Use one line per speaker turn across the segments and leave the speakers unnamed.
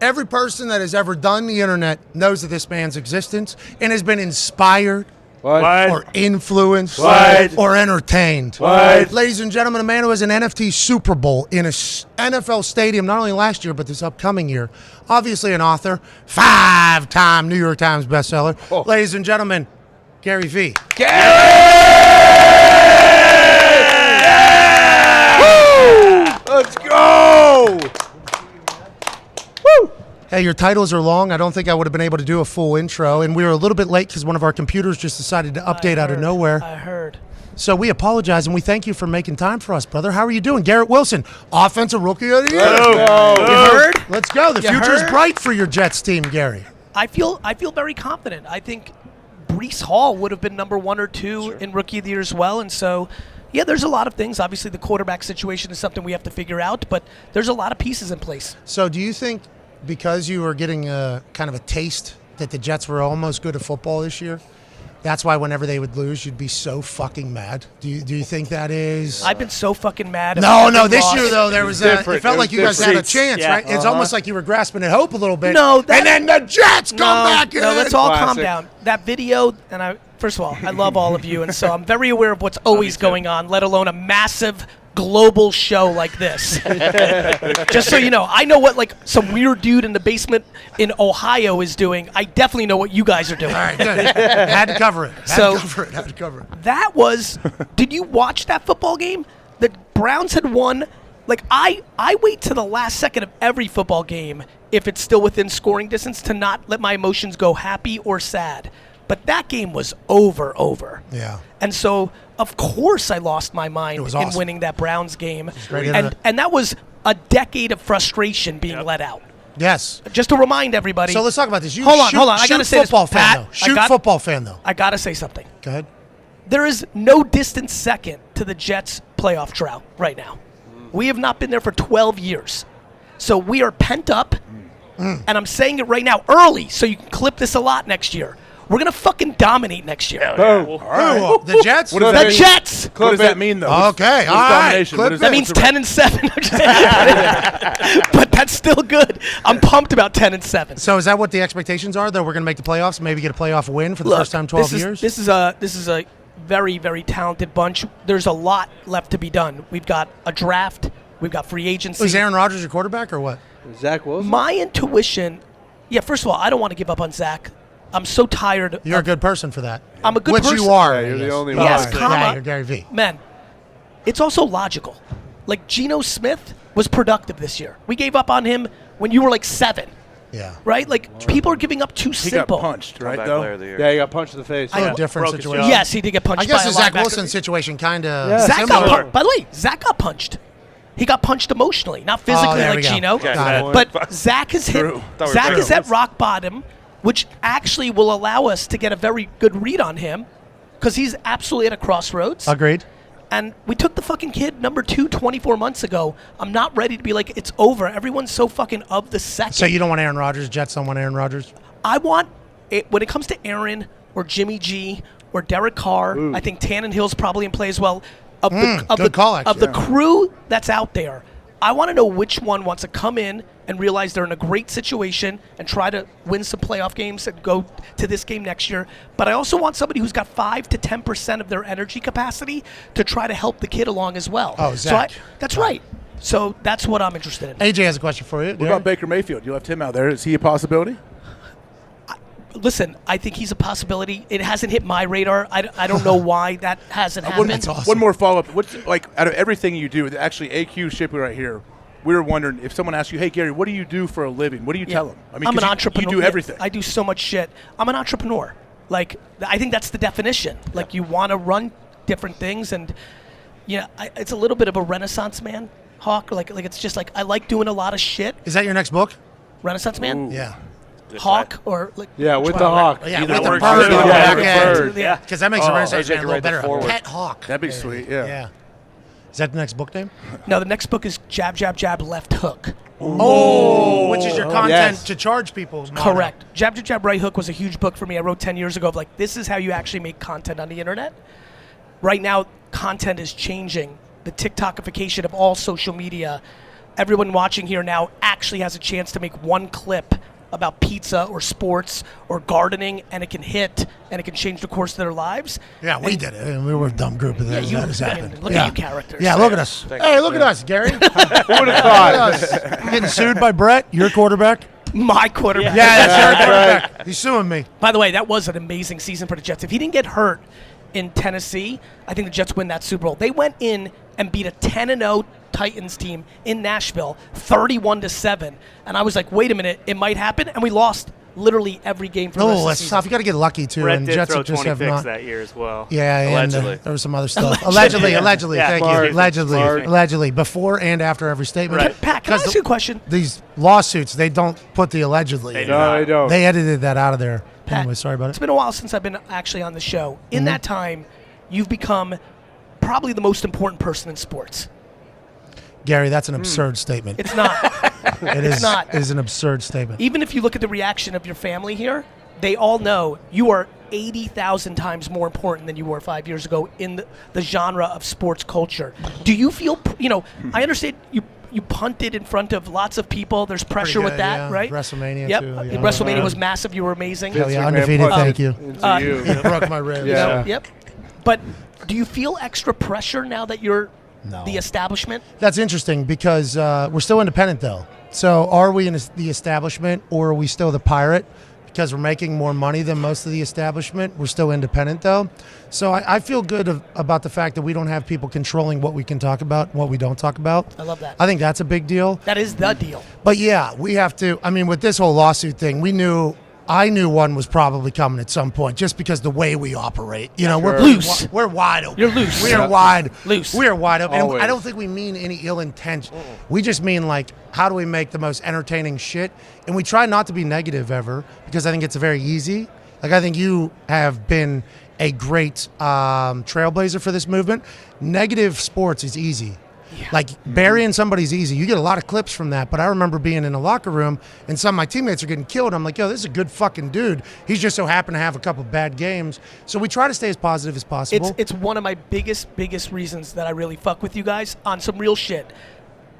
Every person that has ever done the internet knows of this man's existence and has been inspired or influenced or entertained. Ladies and gentlemen, a man who has an NFT Super Bowl in a NFL stadium, not only last year, but this upcoming year. Obviously an author, 5-time New York Times bestseller. Ladies and gentlemen, Gary V.
Gary!
Yeah! Let's go!
Woo! Hey, your titles are long. I don't think I would have been able to do a full intro, and we were a little bit late because one of our computers just decided to update out of nowhere.
I heard.
So we apologize, and we thank you for making time for us, brother. How are you doing? Garrett Wilson, Offensive Rookie of the Year.
Let's go.
You heard?
Let's go. The future's bright for your Jets team, Gary.
I feel very confident. I think Breece Hall would have been number 1 or 2 in Rookie of the Year as well, and so... Yeah, there's a lot of things. Obviously, the quarterback situation is something we have to figure out, but there's a lot of pieces in place.
So do you think because you were getting kind of a taste that the Jets were almost good at football this year, that's why whenever they would lose, you'd be so fucking mad? Do you think that is...
I've been so fucking mad.
No, this year, though, there was it felt like you guys had a chance, right? It's almost like you were grasping at hope a little bit.
No,
and then the Jets come back in.
No, let's all calm down. That video, and first of all, I love all of you, and so I'm very aware of what's always going on, let alone a massive global show like this. Just so you know, I know what like some weird dude in the basement in Ohio is doing. I definitely know what you guys are doing.
All right, good. Had to cover it. Had to cover it.
That was, did you watch that football game? The Browns had won. Like, I wait to the last second of every football game, if it's still within scoring distance, to not let my emotions go happy or sad. But that game was over.
Yeah.
And so, of course, I lost my mind in winning that Browns game. And that was a decade of frustration being let out.
Yes.
Just to remind everybody.
So let's talk about this.
Hold on. I got to say
football
this, Pat.
Football fan, though.
I got to say something.
Go ahead.
There is no distant second to the Jets' playoff drought right now. We have not been there for 12 years. So we are pent up, and I'm saying it right now early so you can clip this a lot next year. We're going to fucking dominate next year.
All right.
The Jets?
What does that
The
mean?
Jets!
What does that mean, though?
Okay, all right.
That means 10-7. But that's still good. I'm pumped about 10-7.
So is that what the expectations are, though? We're going to make the playoffs, maybe get a playoff win for the first time in 12 years?
This is a very, very talented bunch. There's a lot left to be done. We've got a draft. We've got free agency.
Is Aaron Rodgers your quarterback or what?
Zach Wilson?
My intuition, first of all, I don't want to give up on Zach. I'm so tired.
You're a good person for that.
I'm a good person.
Which you are.
Yeah, you're the only one.
Yes,
Yeah, you're Gary V.
Man, it's also logical. Like, Geno Smith was productive this year. We gave up on him when you were like 7.
Yeah.
Right? Like, people are giving up too simple.
He got punched, right,
Yeah, he got punched in the face.
A different situation.
Yes, he did get punched.
I guess
by
the
a
Zach
linebacker.
Wilson situation kind of
Zach got
similar.
By the way, Zach got punched. He got punched emotionally, not physically
there
like
we go.
Geno.
Got it.
But Zach has hit. Zach is at rock bottom, which actually will allow us to get a very good read on him, because he's absolutely at a crossroads.
Agreed.
And we took the fucking kid number 2 24 months ago. I'm not ready to be like, it's over. Everyone's so fucking of the second.
So you don't want Aaron Rodgers? Jets don't want Aaron Rodgers?
I want it when it comes to Aaron or Jimmy G or Derek Carr. I think Tannenhill's probably in play as well. Of the crew that's out there, I want to know which one wants to come in and realize they're in a great situation and try to win some playoff games and go to this game next year. But I also want somebody who's got 5 to 10% of their energy capacity to try to help the kid along as well.
Oh, Zach.
That's right. So that's what I'm interested in.
AJ has a question for you.
What about Baker Mayfield? You left him out there. Is he a possibility?
Listen, I think he's a possibility. It hasn't hit my radar. I don't know why that hasn't happened.
That's awesome.
One more follow-up. What's, like, out of everything you do, actually AQ Shipley right here, we were wondering if someone asked you, hey, Gary, what do you do for a living? What do you tell them? I mean,
I'm an entrepreneur.
You do everything.
I do so much shit. I'm an entrepreneur. Like, I think that's the definition. Like, you want to run different things, and it's a little bit of a Renaissance man, Hawk. Like it's just like I like doing a lot of shit.
Is that your next book?
Renaissance man?
Ooh. Yeah.
Hawk or like
with the hawk.
Yeah,
Either
with the
works.
bird.
Bird.
Yeah.
Because that makes the Renaissance man a little better.
forward.
Pet Hawk.
That'd be sweet, yeah.
Is that the next book name?
No, the next book is Jab, Jab, Jab, Left Hook.
Which is your content
yes.
to charge people.
Correct. Jab, Jab, Jab, Right Hook was a huge book for me. I wrote 10 years ago of like, this is how you actually make content on the internet. Right now, content is changing. The TikTokification of all social media. everyone watching here now actually has a chance to make one clip about pizza or sports or gardening, and it can hit and it can change the course of their lives.
Yeah, we did it. And we were a dumb group of that.
Yeah,
That has happened.
look at you characters.
Yeah, look at us. Hey, look at us, Gary. Who would have thought? Getting sued by Brett, your quarterback?
My quarterback.
Yeah, that's your quarterback. He's suing me.
By the way, that was an amazing season for the Jets. If he didn't get hurt in Tennessee, I think the Jets win that Super Bowl. They went in and beat a 10-0 Titans team in Nashville, 31-7, and I was like, "Wait a minute, it might happen," and we lost literally every game for the rest of the
that's
season.
tough. You got to get lucky too.
Brett
and
did
Jets
throw
just
20
have
picks
not.
that year as well.
Yeah,
Allegedly.
and there was some other stuff. Allegedly.
Yeah.
Thank you.
Smart.
Allegedly,
Smart.
allegedly, before and after every statement.
Right.
Pat, can I ask you a question?
These lawsuits, they don't put the allegedly.
They
in.
do not.
they don't.
They edited that out of there.
Pat,
Anyway, sorry about
It's
it.
been a while since I've been actually on the show. In that time, you've become probably the most important person in sports.
Gary, that's an absurd statement.
It's not.
It is
not.
It is an absurd statement.
Even if you look at the reaction of your family here, they all know you are 80,000 times more important than you were 5 years ago in the genre of sports culture. Do you feel, I understand you punted in front of lots of people. There's pressure
good,
with that,
yeah.
right?
WrestleMania,
yep.
too, yeah.
WrestleMania was massive. You were amazing.
Hell yeah,
Instagram
undefeated,
punch
thank you.
Into you.
You broke my ribs.
Yeah.
Yep. But do you feel extra pressure now that you're
No.
the establishment?
That's interesting because we're still independent, though. So are we in the establishment or are we still the pirate? Because we're making more money than most of the establishment. We're still independent, though. So I feel good about the fact that we don't have people controlling what we can talk about and what we don't talk about.
I love that.
I think that's a big deal.
That is the deal.
But yeah, we have to. I mean, with this whole lawsuit thing, I knew one was probably coming at some point, just because the way we operate. We're
Loose.
We're wide open.
You're loose.
We are wide.
Loose.
We are wide open. And
Always.
I don't think we mean any ill intent. We just mean how do we make the most entertaining shit? And we try not to be negative ever, because I think it's very easy. Like, I think you have been a great trailblazer for this movement. Negative sports is easy.
Yeah.
Like, burying somebody's easy. You get a lot of clips from that, but I remember being in a locker room and some of my teammates are getting killed. I'm like, yo, this is a good fucking dude. He's just so happened to have a couple bad games. So we try to stay as positive as possible.
It's one of my biggest reasons that I really fuck with you guys on some real shit.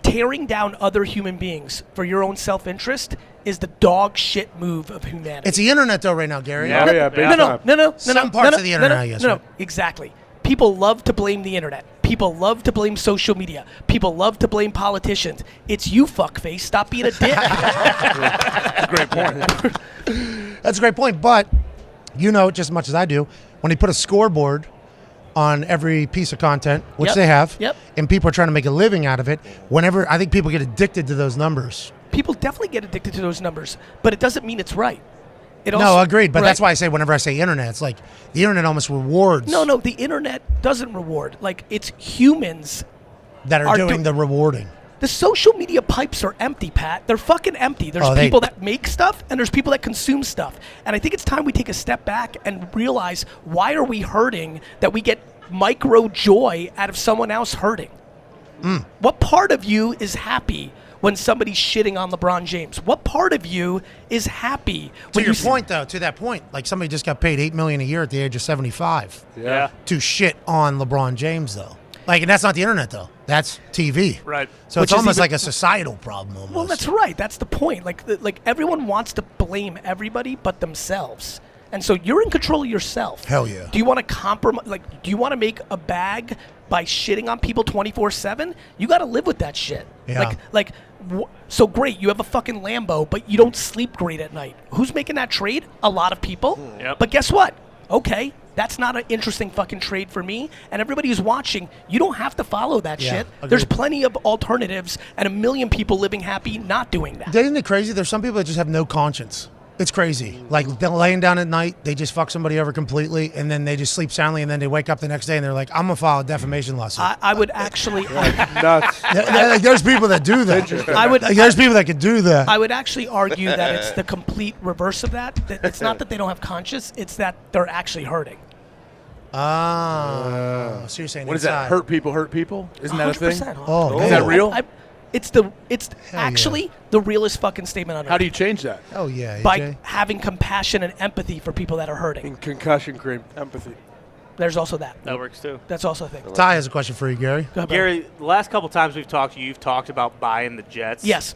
Tearing down other human beings for your own self-interest is the dog shit move of humanity.
It's the internet, though, right now, Gary.
Yeah, yeah, big
No.
Some parts of the internet, I guess,
No,
right?
exactly. People love to blame the internet. People love to blame social media. People love to blame politicians. It's you, fuckface. Stop being a dick.
That's a great point.
That's a great point. But just as much as I do, when they put a scoreboard on every piece of content, which
Yep.
they have,
Yep.
and people are trying to make a living out of it, I think people get addicted to those numbers.
People definitely get addicted to those numbers, but it doesn't mean it's right.
No, agreed. But
right.
that's why I say whenever I say internet, it's like the internet almost rewards
No, the internet doesn't reward. Like, it's humans.
that are doing the rewarding.
The social media pipes are empty, Pat. They're fucking empty. There's people that make stuff and there's people that consume stuff. And I think it's time we take a step back and realize, why are we hurting that we get micro joy out of someone else hurting? What part of you is happy when somebody's shitting on LeBron James? What part of you is happy when
To that point, like somebody just got paid $8 million a year at the age of 75
Yeah.
to shit on LeBron James, though. Like, and that's not the internet, though. That's TV.
Right.
So
Which
it's
is
almost
even-
like a societal problem. Almost.
Well, that's right. That's the point. Like everyone wants to blame everybody but themselves. And so you're in control of yourself.
Hell yeah.
Do you want to compromise? Do you want to make a bag by shitting on people 24/7? You got to live with that shit.
Yeah.
So great, you have a fucking Lambo, but you don't sleep great at night. Who's making that trade? A lot of people.
Yep.
But guess what? Okay, that's not an interesting fucking trade for me. And everybody who's watching, you don't have to follow that shit.
agreed.
There's plenty of alternatives and a million people living happy not doing that.
Isn't it crazy? There's some people that just have no conscience. It's crazy. Like, they're laying down at night, they just fuck somebody over completely, and then they just sleep soundly, and then they wake up the next day and they're like, I'm going to file a defamation lawsuit.
I would actually,
Nuts.
Like, there's people that do that. There's people that could do that.
I would actually argue that it's the complete reverse of that. That it's not that they don't have conscience; it's that they're actually hurting.
So you're saying
What is that?
inside.
Hurt people? Isn't that a thing?
100%.
Oh,
Is that real?
It's actually the realest fucking statement on earth.
How do you change that?
Oh, yeah, AJ.
By having compassion and empathy for people that are hurting.
And concussion cream. Empathy.
There's also that.
That works too.
That's also a thing.
Ty has a question for you, Gary.
Go ahead,
Gary, the last couple times we've talked to you, you've talked about buying the Jets.
Yes.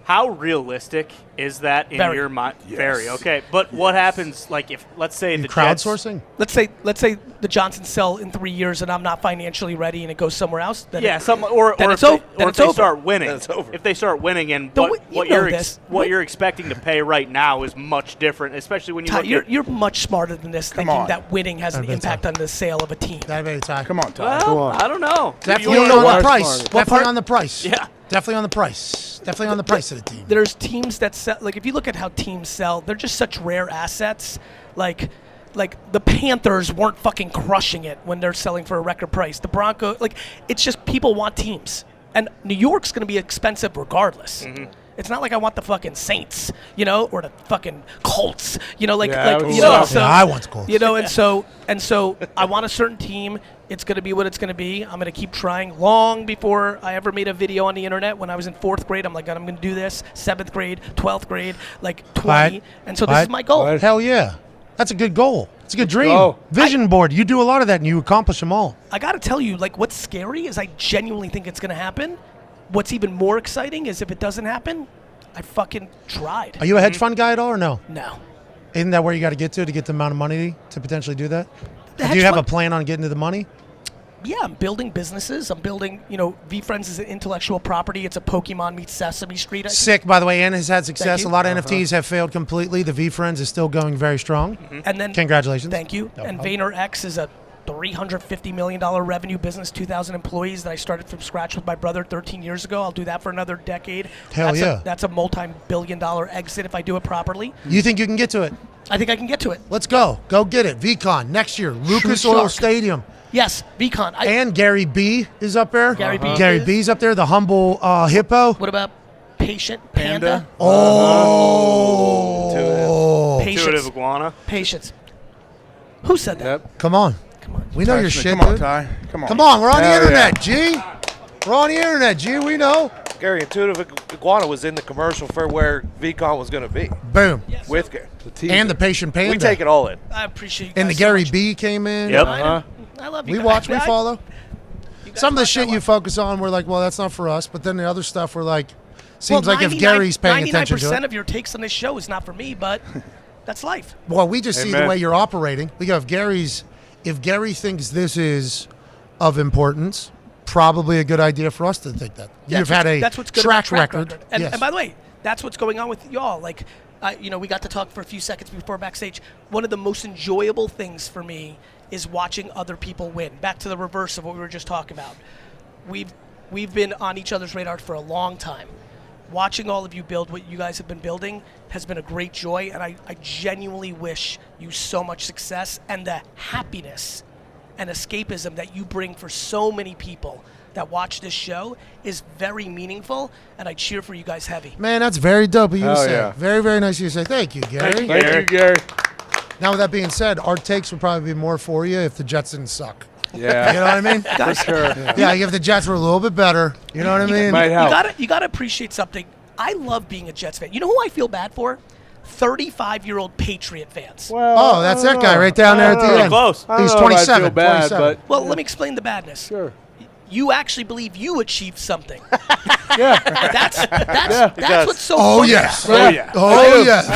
How realistic is that in
Very.
your mind?
Yes.
Very. Okay. But what happens, like, if, let's say, the Jets...
Crowdsourcing?
Let's say the Johnsons sell in 3 years and I'm not financially ready and it goes somewhere else. Then
Yeah,
then
or
it's
if
over.
they start winning.
Then it's over.
If they start winning, and
Don't
what
you know
you're
this.
what you're expecting to pay right now is much different, especially when you
Ty,
look at...
you're much smarter than this, thinking
on.
that winning has an
bet,
impact
Ty.
on the sale of a team.
Diabetes, Ty.
Come on, Ty.
Well,
on.
I don't know.
Definitely
You
on
know
the
what?
price.
What
Definitely
part?
on the price.
Yeah.
Definitely on the price. Definitely on the price of the team.
There's teams that sell, like if you look at how teams sell, they're just such rare assets. Like the Panthers weren't fucking crushing it when they're selling for a record price. The Broncos, like it's just people want teams, and New York's going to be expensive regardless. It's not like I want the fucking Saints, or the fucking Colts,
Yeah,
like
that would
you know.
suck.
So,
Yeah, I want Colts.
and so I want a certain team. It's going to be what it's going to be. I'm going to keep trying. Long before I ever made a video on the internet, when I was in 4th grade, I'm like, I'm going to do this. 7th grade, 12th grade, like 20.
Right.
And so this is my goal.
Right.
Hell yeah. That's a good goal. It's a good dream.
go.
Vision board. You do a lot of that and you accomplish them all.
I got to tell you, like, what's scary is I genuinely think it's going to happen. What's even more exciting is if it doesn't happen, I fucking tried.
Are you a hedge fund guy at all or no?
No.
Isn't that where you got to get the amount of money to potentially do that?
The
Do
hedge
you have a
fund-
plan on getting to the money?
Yeah, I'm building businesses. I'm building, VeeFriends is an intellectual property. It's a Pokemon meets Sesame Street.
Sick, by the way, and has had success.
you.
A lot of NFTs have failed completely. The VeeFriends is still going very strong.
And then
Congratulations.
Thank you.
No
And
problem.
Vaynerchuk is a $350 million revenue business, 2,000 employees that I started from scratch with my brother 13 years ago. I'll do that for another decade.
Hell yeah.
That's a multi-billion-dollar exit if I do it properly.
You think you can get to it?
I think I can get to it.
Let's go. Go get it. VCon next year. Lucas Oil
Shark.
Stadium.
Yes, VCon.
And Gary B is up there.
Gary B
Gary
is.
B's up there. The humble hippo.
What about Patient Panda?
Oh.
Patience.
Intuitive iguana.
Patience. Who said that?
Yep.
Come on.
Come on.
We know
Ty
your
Smith,
shit,
Come on,
dude.
Ty. Come on.
Come on. We're on the
Hell
internet, G. We're on the internet, G. We know.
Gary, Intuitive Iguana was in the commercial for where VCon was going to be.
Boom.
Yes, sir.
With
The teaser.
And the patient panda.
we take it all in.
I appreciate you guys
And the
so
Gary
much.
B came in.
Yep.
I know. I love you
We
guys.
watch, we
I-
follow.
you guys
Some of the
watch, I
shit you
watch.
focus on, we're like, well, that's not for us. But then the other stuff, we're like, seems like if
99
Gary's paying attention to
99%
it.
of your takes on this show is not for me, but that's life.
Well, we just see the
Amen.
way you're operating. We go, if Gary thinks this is of importance, probably a good idea for us to think that. You've had a
that's what's good about
track record.
And,
Yes.
and by the way, that's what's going on with y'all. Like, we got to talk for a few seconds before backstage. One of the most enjoyable things for me is watching other people win. Back to the reverse of what we were just talking about. We've been on each other's radar for a long time. Watching all of you build what you guys have been building has been a great joy, and I genuinely wish you so much success and the happiness and escapism that you bring for so many people that watch this show is very meaningful, and I cheer for you guys heavy.
Man, that's very dope of you to
Hell
say.
yeah.
Very, very nice of you to say. Thank you, Gary.
Thank
Thank you, Gary.
Now, with that being said, our takes would probably be more for you if the Jets didn't suck.
Yeah.
You know what I mean?
For sure.
Yeah, if the Jets were a little bit better. You know what I mean?
Might help.
You gotta appreciate something. I love being a Jets fan. You know who I feel bad for? 35-year-old Patriot fans.
Oh, that's that guy right down there at the
Pretty
end.
close.
I don't
He's
know if I
27.
feel bad,
27.
Well, let me explain the badness.
Sure.
You actually believe you achieved something.
Yeah.
That's what's so
Oh,
funny.
yes.
Oh, yeah.
Oh, yes.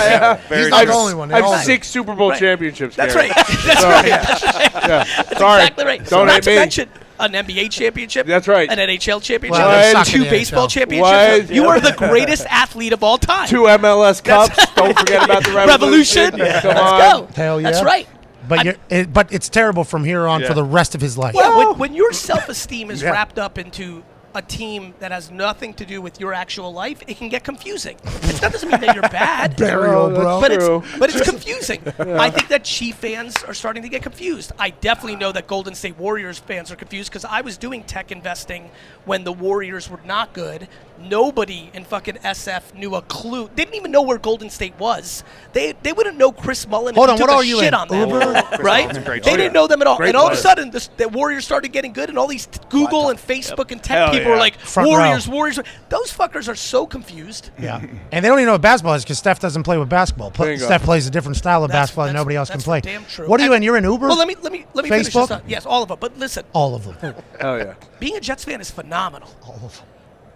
Very
He's not the
true.
only one. They
I
all
have
do.
6 Super Bowl
Right.
championships.
That's
Gary.
right. That's right. That's right.
Yeah.
That's
Sorry.
exactly right.
Don't
Not
hate
to
me.
mention an NBA championship.
That's right.
An NHL championship.
Well, they suck in
two
the
baseball
NHL.
championships.
What?
You are the greatest athlete of all time.
2 MLS Cups. Don't forget about the
Revolution.
Revolution. Come
Let's
on.
go.
Hell yeah.
That's right.
But it's terrible from here on for the rest of his life.
Yeah, when your self-esteem is wrapped up into a team that has nothing to do with your actual life, it can get confusing. That doesn't mean that you're bad.
Burial,
that's
bro.
true.
But it's confusing. I think that Chief fans are starting to get confused. I definitely know that Golden State Warriors fans are confused because I was doing tech investing when the Warriors were not good. Nobody in fucking SF knew a clue. They didn't even know where Golden State was. They wouldn't know Chris Mullen.
Hold
if
on,
he
what
took
are
a
you
shit
in?
on them,
Uber?
right?
Mullen's a great
They
player.
didn't know them at all.
Great
And all of a
player.
sudden, the Warriors started getting good, and all these Google and Facebook and tech people people are like,
Front
Warriors,
row.
Warriors. Those fuckers are so confused.
Yeah. And they don't even know what basketball is because Steph doesn't play with basketball.
Bingo.
Steph plays a different style of
That's-
basketball that
that's-
nobody else can
that's
play.
damn true.
What are you
And-
in? You're in Uber?
Well, let me finish this
Facebook?
up. Yes, all of them. But listen,
All of them.
Hell yeah.
being a Jets fan is phenomenal.
All of them.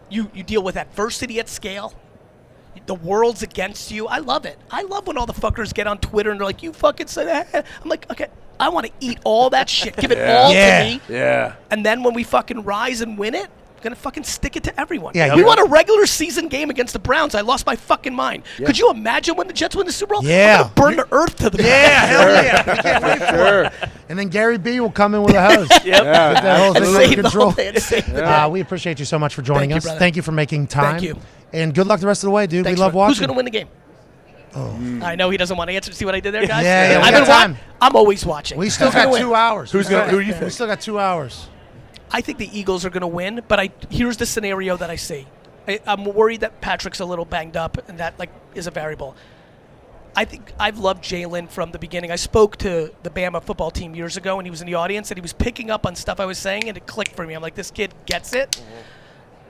You deal with adversity at scale. The world's against you. I love it. I love when all the fuckers get on Twitter and they're like, you fucking said that. I'm like, okay, I want to eat all that shit. Give it all
Yeah.
to me.
Yeah.
And then when we fucking rise and win it, I'm going to fucking stick it to everyone.
Yeah,
we
yeah.
won a regular season game against the Browns. I lost my fucking mind. Could you imagine when the Jets win the Super Bowl?
Yeah.
I'm going to burn the earth to the
Yeah, hell yeah. I can't wait for
Sure.
it. And then Gary B will come in with a hose.
Yep.
Get that whole
And
thing
save
under
the
control.
whole thing. Save the
We appreciate you so much for joining
Thank you,
us.
brother.
Thank you for making time.
Thank you.
And good luck the rest of the way, dude.
Thanks
we love
for-
watching.
Who's going to win the game? I know he doesn't want to answer. See what I did there, guys?
Yeah, yeah, we
I've
got
been
time.
I'm always watching.
We still
Who's gonna
got
win?
2 hours.
Who do you
We
think?
still got 2 hours.
I think the Eagles are going to win, but here's the scenario that I see. I'm worried that Patrick's a little banged up, and that is a variable. I think I've loved Jalen from the beginning. I spoke to the Bama football team years ago, and he was in the audience, and he was picking up on stuff I was saying, and it clicked for me. I'm like, this kid gets it,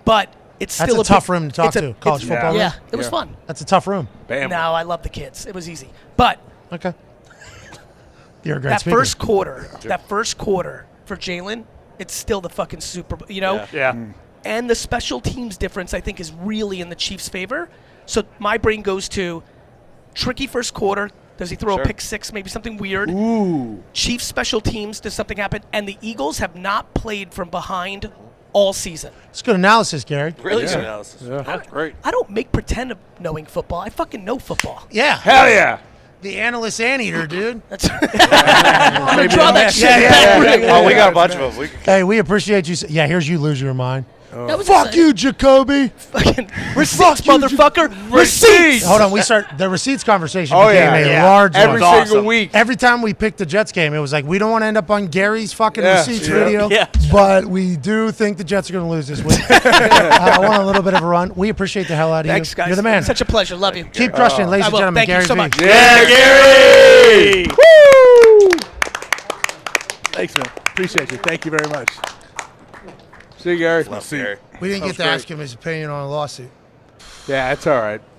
but it's
That's
still
a tough
big-
room to talk
it's a-
to, college
it's-
football
Yeah,
room.
it was fun.
That's a tough room.
Bam.
No, I love the kids. It was easy, but
Okay. You're a great
that
speaker.
first quarter for Jalen, it's still the fucking Super Bowl. You know,
Yeah.
and the special teams difference, I think, is really in the Chiefs' favor. So my brain goes to tricky first quarter. Does he throw a pick six, maybe something weird?
Ooh.
Chiefs special teams, does something happen? And the Eagles have not played from behind all season.
It's good analysis, Gary.
Really good analysis.
Yeah.
Great.
I don't make pretend of knowing football. I fucking know football.
Yeah.
Hell yeah.
The analyst anteater, dude.
That's I'm gonna draw that shit back. Really.
Oh, we got a bunch of them.
Hey, we appreciate you. Yeah, here's you lose your mind.
That was
Fuck you, Jacoby.
Fucking receipts,
Fuck you,
motherfucker. Receipts.
Hold on, we start the receipts conversation
Oh,
became
yeah.
a large
Every
one.
single week.
Every time we picked the Jets game, it was like we don't want to end up on Gary's fucking
Yeah.
receipts
Yeah.
video,
Yeah.
but we do think the Jets are going to lose this week. I want a little bit of a run. We appreciate the hell out of
Thanks,
you.
guys.
You're the man.
Such a pleasure. Love you.
Keep crushing it, ladies
I
and
will.
gentlemen.
Thank you
Gary
so
V.
much.
Yeah, Gary. Woo.
Thanks, man. Appreciate you. Thank you very much.
See you, Gary.
Love Gary.
We didn't get to
great.
ask him his opinion on a lawsuit.
Yeah, that's all right.